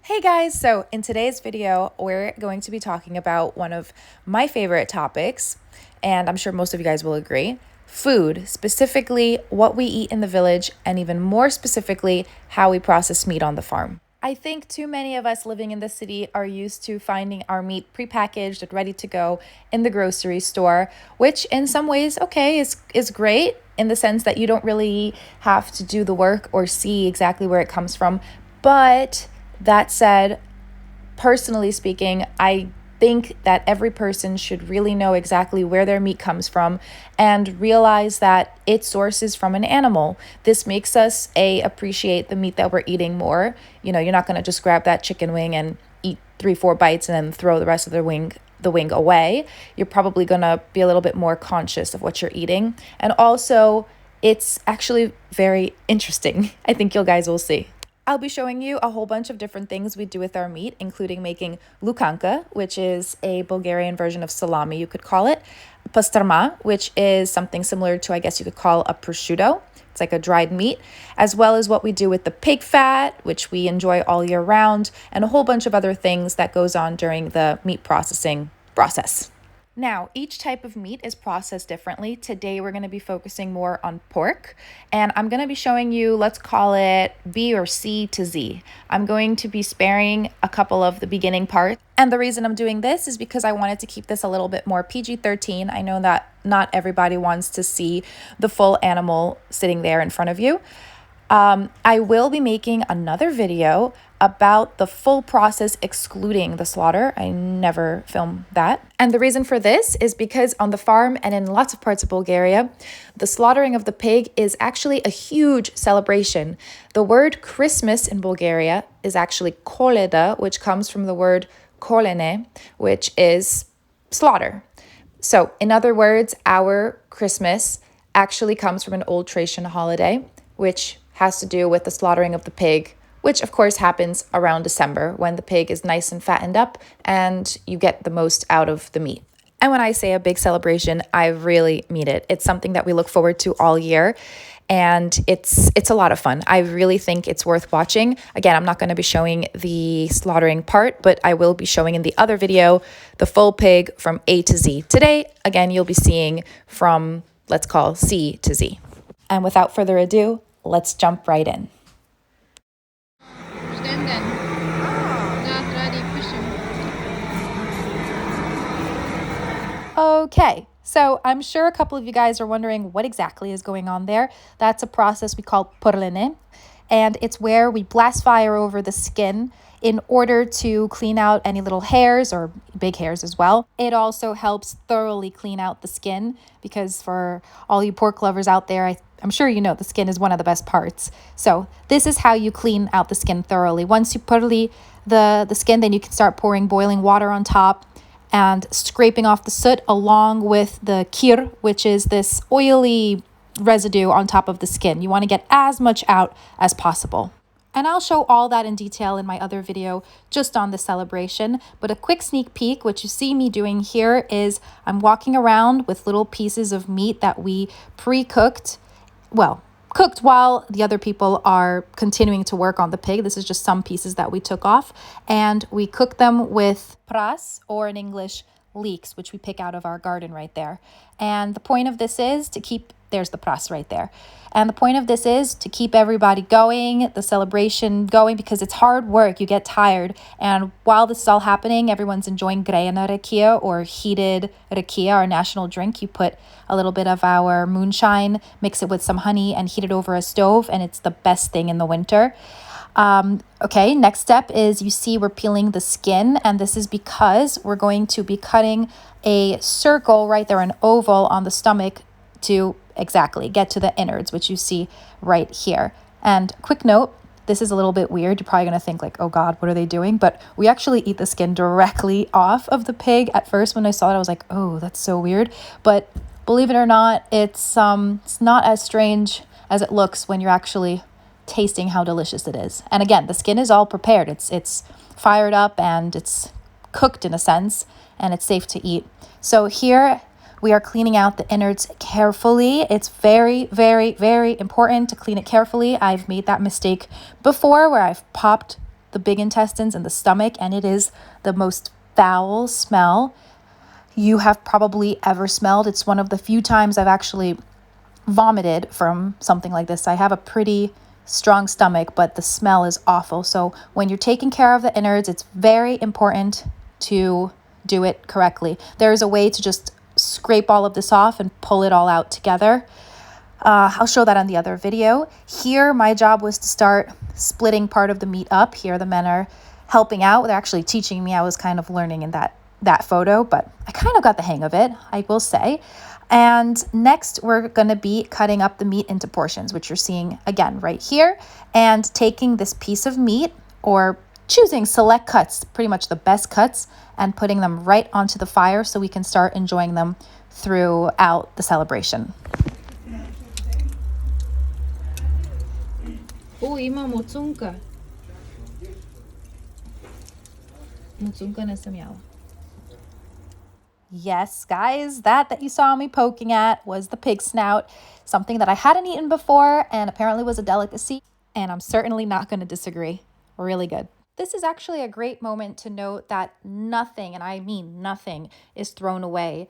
Hey guys, so in today's video, we're going to be talking about one of my favorite topics, and I'm sure most of you guys will agree, food, specifically what we eat in the village, and even more specifically, how we process meat on the farm. I think too many of us living in the city are used to finding our meat prepackaged and ready to go in the grocery store, which in some ways, okay, is great in the sense that you don't really have to do the work or see exactly where it comes from. But that said, personally speaking, I think that every person should really know exactly where their meat comes from and realize that it sources from an animal. This makes us appreciate the meat that we're eating more. You know, you're not going to just grab that chicken wing and eat 3-4 bites and then throw the rest of the wing away. You're probably going to be a little bit more conscious of what you're eating. And also, it's actually very interesting. I think you guys will see. I'll be showing you a whole bunch of different things we do with our meat, including making lukanka, which is a Bulgarian version of salami, you could call it, pastarma, which is something similar to, I guess you could call a prosciutto. It's like a dried meat, as well as what we do with the pig fat, which we enjoy all year round, and a whole bunch of other things that goes on during the meat processing process. Now, each type of meat is processed differently. Today, we're going to be focusing more on pork, and I'm going to be showing you, let's call it B or C to Z. I'm going to be sparing a couple of the beginning parts, and the reason I'm doing this is because I wanted to keep this a little bit more PG-13. I know that not everybody wants to see the full animal sitting there in front of you. I will be making another video about the full process excluding the slaughter. I never film that. And the reason for this is because on the farm and in lots of parts of Bulgaria, the slaughtering of the pig is actually a huge celebration. The word Christmas in Bulgaria is actually koleda, which comes from the word kolene, which is slaughter. So, in other words, our Christmas actually comes from an old Thracian holiday, which has to do with the slaughtering of the pig, which of course happens around December when the pig is nice and fattened up and you get the most out of the meat. And when I say a big celebration, I really mean it. It's something that we look forward to all year. And it's a lot of fun. I really think it's worth watching. Again, I'm not going to be showing the slaughtering part, but I will be showing in the other video the full pig from A to Z. Today, again, you'll be seeing from, let's call C to Z. And without further ado, let's jump right in. Okay, so I'm sure a couple of you guys are wondering what exactly is going on there. That's a process we call părlene, and it's where we blast fire over the skin in order to clean out any little hairs or big hairs as well. It also helps thoroughly clean out the skin because for all you pork lovers out there, I'm sure you know the skin is one of the best parts. So this is how you clean out the skin thoroughly. Once you pörli the skin, then you can start pouring boiling water on top and scraping off the soot along with the kir, which is this oily residue on top of the skin. You want to get as much out as possible. And I'll show all that in detail in my other video just on the celebration. But a quick sneak peek, what you see me doing here is I'm walking around with little pieces of meat that we pre-cooked. Well, cooked while the other people are continuing to work on the pig. This is just some pieces that we took off. And we cook them with pras, or in English, leeks, which we pick out of our garden right there. And the point of this is to keep, there's the pras right there. And the point of this is to keep everybody going, the celebration going, because it's hard work. You get tired. And while this is all happening, everyone's enjoying grejena rakia, or heated rakia, our national drink. You put a little bit of our moonshine, mix it with some honey, and heat it over a stove. And it's the best thing in the winter. Okay, next step is you see we're peeling the skin, and this is because we're going to be cutting a circle right there, an oval on the stomach to exactly get to the innards, which you see right here. And quick note, this is a little bit weird. You're probably going to think like, oh God, what are they doing? But we actually eat the skin directly off of the pig. At first, when I saw it, I was like, oh, that's so weird. But believe it or not, it's not as strange as it looks when you're actually tasting how delicious it is. And again, the skin is all prepared. It's fired up and it's cooked in a sense, and it's safe to eat. So here we are cleaning out the innards carefully. It's very, very, very important to clean it carefully. I've made that mistake before where I've popped the big intestines and the stomach, and it is the most foul smell you have probably ever smelled. It's one of the few times I've actually vomited from something like this. I have a pretty strong stomach, but the smell is awful. So when you're taking care of the innards, it's very important to do it correctly. There's a way to just scrape all of this off and pull it all out together. I'll show that on the other video. Here, my job was to start splitting part of the meat up. Here, the men are helping out. They're actually teaching me. I was kind of learning in that photo, but I kind of got the hang of it, I will say. And next, we're going to be cutting up the meat into portions, which you're seeing again right here, and taking this piece of meat, or choosing select cuts, pretty much the best cuts, and putting them right onto the fire so we can start enjoying them throughout the celebration. 오, 이마 모쭝가. 모쭝가는 스미야와. Yes, guys, that you saw me poking at was the pig snout, something that I hadn't eaten before and apparently was a delicacy, and I'm certainly not going to disagree. Really good. This is actually a great moment to note that nothing, and I mean nothing, is thrown away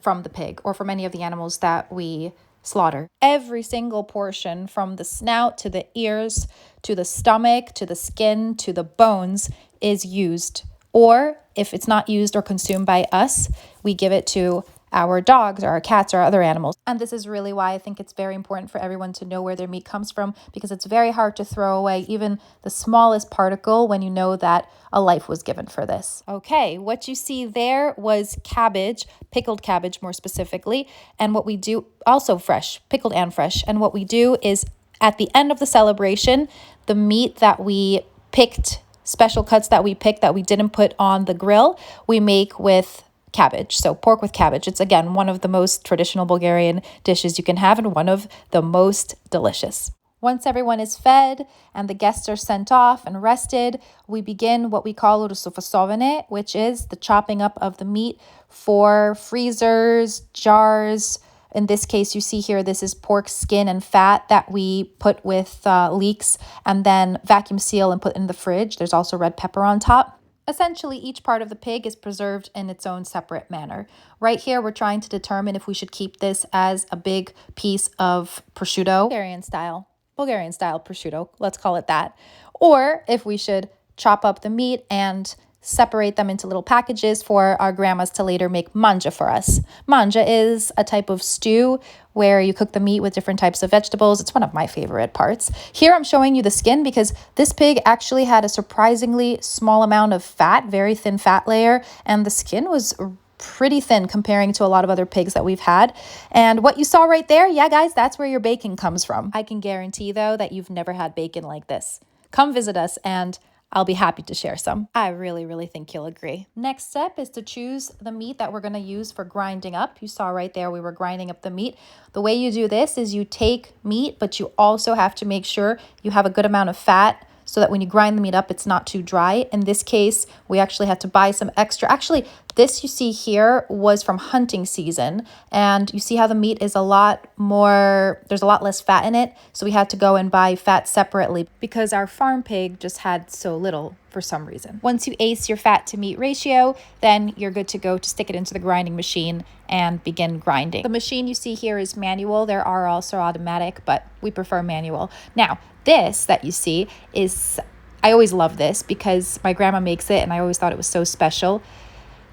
from the pig or from any of the animals that we slaughter. Every single portion, from the snout to the ears to the stomach to the skin to the bones, is used. Or if it's not used or consumed by us, we give it to our dogs or our cats or other animals. And this is really why I think it's very important for everyone to know where their meat comes from, because it's very hard to throw away even the smallest particle when you know that a life was given for this. Okay, what you see there was cabbage, pickled cabbage more specifically, and what we do, also fresh, pickled and fresh, and what we do is at the end of the celebration, the meat that we picked, special cuts that we picked that we didn't put on the grill, we make with cabbage. So pork with cabbage. It's, again, one of the most traditional Bulgarian dishes you can have and one of the most delicious. Once everyone is fed and the guests are sent off and rested, we begin what we call rusufasovene, which is the chopping up of the meat for freezers, jars. In this case, you see here, this is pork skin and fat that we put with leeks and then vacuum seal and put in the fridge. There's also red pepper on top. Essentially, each part of the pig is preserved in its own separate manner. Right here, we're trying to determine if we should keep this as a big piece of prosciutto, Bulgarian style prosciutto, let's call it that, or if we should chop up the meat and separate them into little packages for our grandmas to later make manja for us. Manja is a type of stew where you cook the meat with different types of vegetables. It's one of my favorite parts. Here I'm showing you the skin because this pig actually had a surprisingly small amount of fat, very thin fat layer, and the skin was pretty thin comparing to a lot of other pigs that we've had. And what you saw right there, yeah, guys, that's where your bacon comes from. I can guarantee, though, that you've never had bacon like this. Come visit us and I'll be happy to share some. I really think you'll agree. Next step is to choose the meat that we're going to use for grinding up. You saw right there we were grinding up the meat. The way you do this is you take meat, but you also have to make sure you have a good amount of fat so that when you grind the meat up, it's not too dry. In this case, we actually had to buy some extra. Actually, this you see here was from hunting season, and you see how the meat is a lot more, there's a lot less fat in it, so we had to go and buy fat separately because our farm pig just had so little for some reason. Once you ace your fat to meat ratio, then you're good to go to stick it into the grinding machine and begin grinding. The machine you see here is manual. There are also automatic, but we prefer manual. Now, this that you see is, I always love this because my grandma makes it and I always thought it was so special.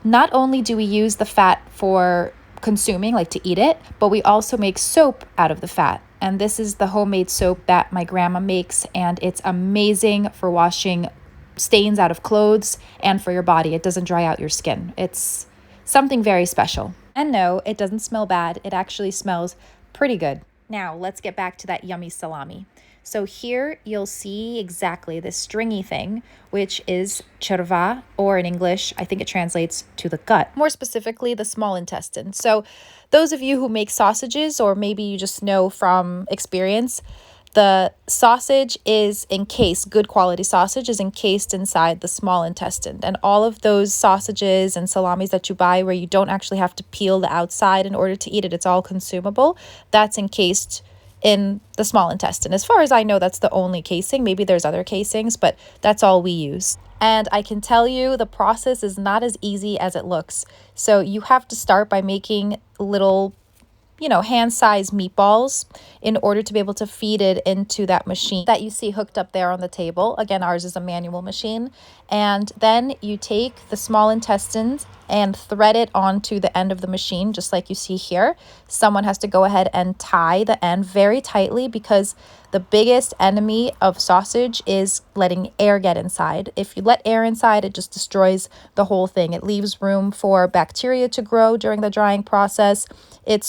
Not only do we use the fat for consuming, like to eat it, but we also make soap out of the fat. And this is the homemade soap that my grandma makes, and it's amazing for washing stains out of clothes and for your body. It doesn't dry out your skin. It's something very special. And no, it doesn't smell bad. It actually smells pretty good. Now, let's get back to that yummy salami. So here you'll see exactly this stringy thing, which is cerva, or in English, I think it translates to the gut. More specifically, the small intestine. So those of you who make sausages, or maybe you just know from experience, the sausage is encased, good quality sausage is encased inside the small intestine. And all of those sausages and salamis that you buy where you don't actually have to peel the outside in order to eat it, it's all consumable, that's encased in the small intestine. As far as I know, that's the only casing. Maybe there's other casings, but that's all we use. And I can tell you the process is not as easy as it looks. So you have to start by making little hand-sized meatballs in order to be able to feed it into that machine that you see hooked up there on the table. Again, ours is a manual machine. And then you take the small intestines and thread it onto the end of the machine, just like you see here. Someone has to go ahead and tie the end very tightly because the biggest enemy of sausage is letting air get inside. If you let air inside, it just destroys the whole thing. It leaves room for bacteria to grow during the drying process. It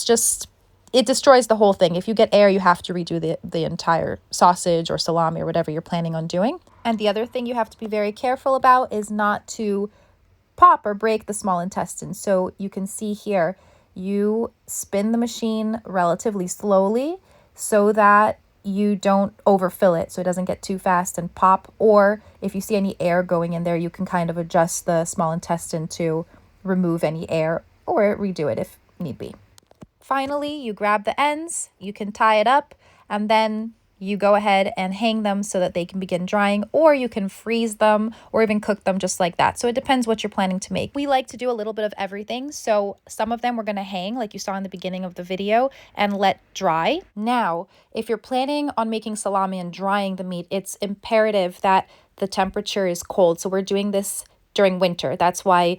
destroys the whole thing. If you get air, you have to redo the entire sausage or salami or whatever you're planning on doing. And the other thing you have to be very careful about is not to pop or break the small intestine. So you can see here, you spin the machine relatively slowly so that you don't overfill it, so it doesn't get too fast and pop. Or if you see any air going in there, you can kind of adjust the small intestine to remove any air or redo it if need be. Finally, you grab the ends, you can tie it up, and then you go ahead and hang them so that they can begin drying, or you can freeze them or even cook them just like that. So it depends what you're planning to make. We like to do a little bit of everything. So some of them we're going to hang like you saw in the beginning of the video and let dry. Now, if you're planning on making salami and drying the meat, it's imperative that the temperature is cold. So we're doing this during winter. That's why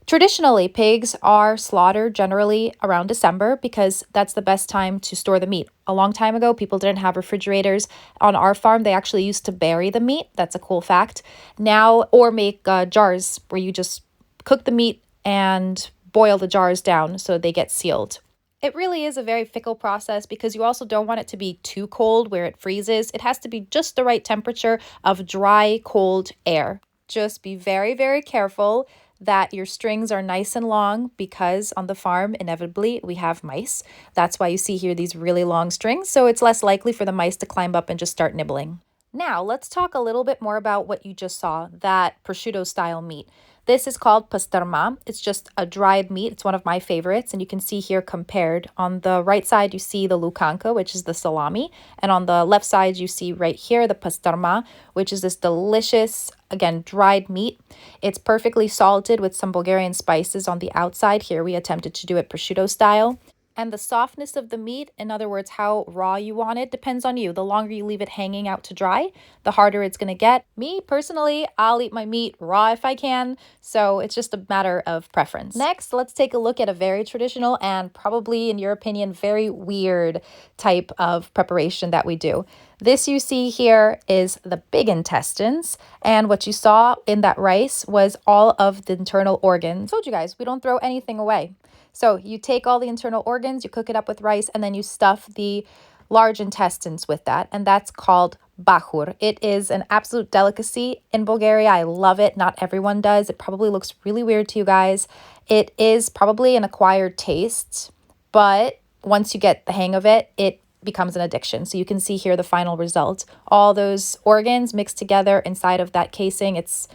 traditionally, pigs are slaughtered generally around December because that's the best time to store the meat. A long time ago, people didn't have refrigerators. On our farm, they actually used to bury the meat. That's a cool fact. Now, or make jars where you just cook the meat and boil the jars down so they get sealed. It really is a very fickle process because you also don't want it to be too cold where it freezes. It has to be just the right temperature of dry, cold air. Just be very, very careful that your strings are nice and long because on the farm, inevitably, we have mice. That's why you see here these really long strings, so it's less likely for the mice to climb up and just start nibbling. Now, let's talk a little bit more about what you just saw, that prosciutto-style meat. This is called pastrama. It's just a dried meat. It's one of my favorites, and you can see here compared. On the right side, you see the lukanka, which is the salami, and on the left side, you see right here the pastrama, which is this delicious, again, dried meat. It's perfectly salted with some Bulgarian spices on the outside. Here, we attempted to do it prosciutto style. And the softness of the meat, in other words, how raw you want it, depends on you. The longer you leave it hanging out to dry, the harder it's going to get. Me, personally, I'll eat my meat raw if I can, so it's just a matter of preference. Next, let's take a look at a very traditional and probably, in your opinion, very weird type of preparation that we do. This you see here is the big intestines, and what you saw in that rice was all of the internal organs. I told you guys, we don't throw anything away. So you take all the internal organs, you cook it up with rice, and then you stuff the large intestines with that, and that's called bahur. It is an absolute delicacy in Bulgaria. I love it. Not everyone does. It probably looks really weird to you guys. It is probably an acquired taste, but once you get the hang of it, it becomes an addiction. So you can see here the final result. All those organs mixed together inside of that casing. It's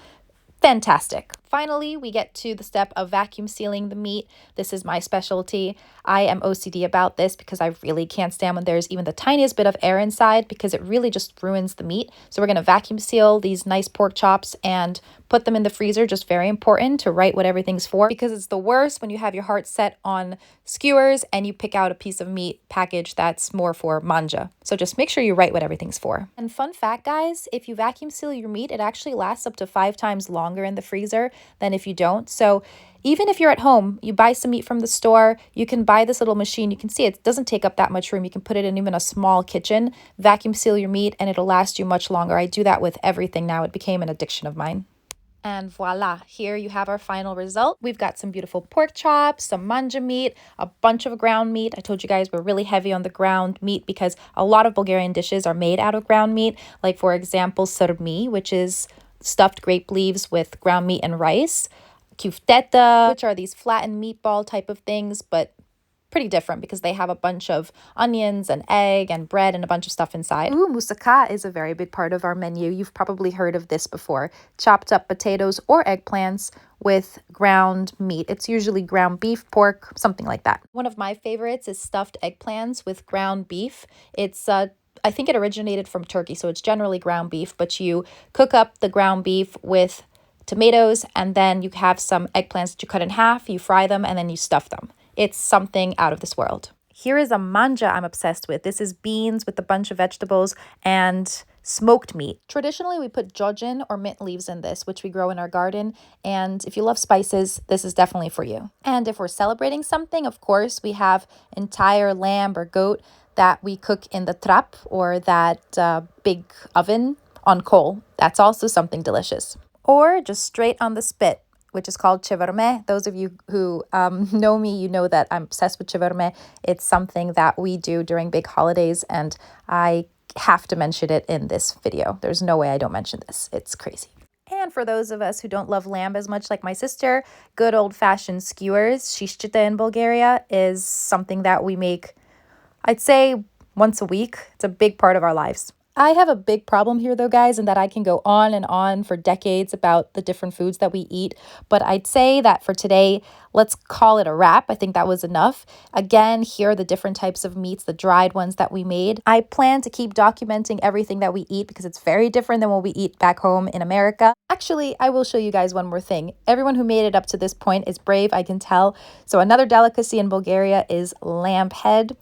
fantastic. Finally, we get to the step of vacuum sealing the meat. This is my specialty. I am OCD about this because I really can't stand when there's even the tiniest bit of air inside because it really just ruins the meat. So we're going to vacuum seal these nice pork chops and put them in the freezer. Just very important to write what everything's for because it's the worst when you have your heart set on skewers and you pick out a piece of meat package that's more for manja. So just make sure you write what everything's for. And fun fact, guys, if you vacuum seal your meat, it actually lasts up to 5 times longer in the freezer than if you don't. So even if you're at home, you buy some meat from the store, you can buy this little machine. You can see it doesn't take up that much room. You can put it in even a small kitchen, vacuum seal your meat, and it'll last you much longer. I do that with everything now. It became an addiction of mine. And voila, here you have our final result. We've got some beautiful pork chops, some manja meat, a bunch of ground meat. I told you guys we're really heavy on the ground meat because a lot of Bulgarian dishes are made out of ground meat. Like, for example, sărmi, which is stuffed grape leaves with ground meat and rice. Kyufteta, which are these flattened meatball type of things, but pretty different because they have a bunch of onions and egg and bread and a bunch of stuff inside. Ooh, moussaka is a very big part of our menu. You've probably heard of this before. Chopped up potatoes or eggplants with ground meat. It's usually ground beef, pork, something like that. One of my favorites is stuffed eggplants with ground beef. It's I think it originated from Turkey, so it's generally ground beef, but you cook up the ground beef with tomatoes, and then you have some eggplants that you cut in half, you fry them, and then you stuff them. It's something out of this world. Here is a manja I'm obsessed with. This is beans with a bunch of vegetables and smoked meat. Traditionally, we put jojin or mint leaves in this, which we grow in our garden. And if you love spices, this is definitely for you. And if we're celebrating something, of course, we have entire lamb or goat that we cook in the trap, or that big oven on coal. That's also something delicious. Or just straight on the spit, which is called çevirme. Those of you who know me, you know that I'm obsessed with çevirme. It's something that we do during big holidays, and I have to mention it in this video. There's no way I don't mention this. It's crazy. And for those of us who don't love lamb as much like my sister, good old-fashioned skewers, shishchita in Bulgaria, is something that we make, I'd say, once a week. It's a big part of our lives. I have a big problem here though, guys, in that I can go on and on for decades about the different foods that we eat. But I'd say that for today, let's call it a wrap. I think that was enough. Again, here are the different types of meats, the dried ones that we made. I plan to keep documenting everything that we eat because it's very different than what we eat back home in America. Actually, I will show you guys one more thing. Everyone who made it up to this point is brave, I can tell. So another delicacy in Bulgaria is lamb head.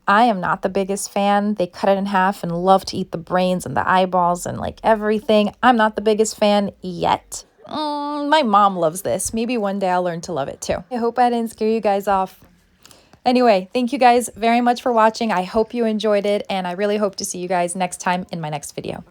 I am not the biggest fan. They cut it in half and love to eat the brains and the eyeballs and like everything. I'm not the biggest fan yet. My mom loves this. Maybe one day I'll learn to love it too. I hope I didn't scare you guys off. Anyway, thank you guys very much for watching. I hope you enjoyed it, and I really hope to see you guys next time in my next video.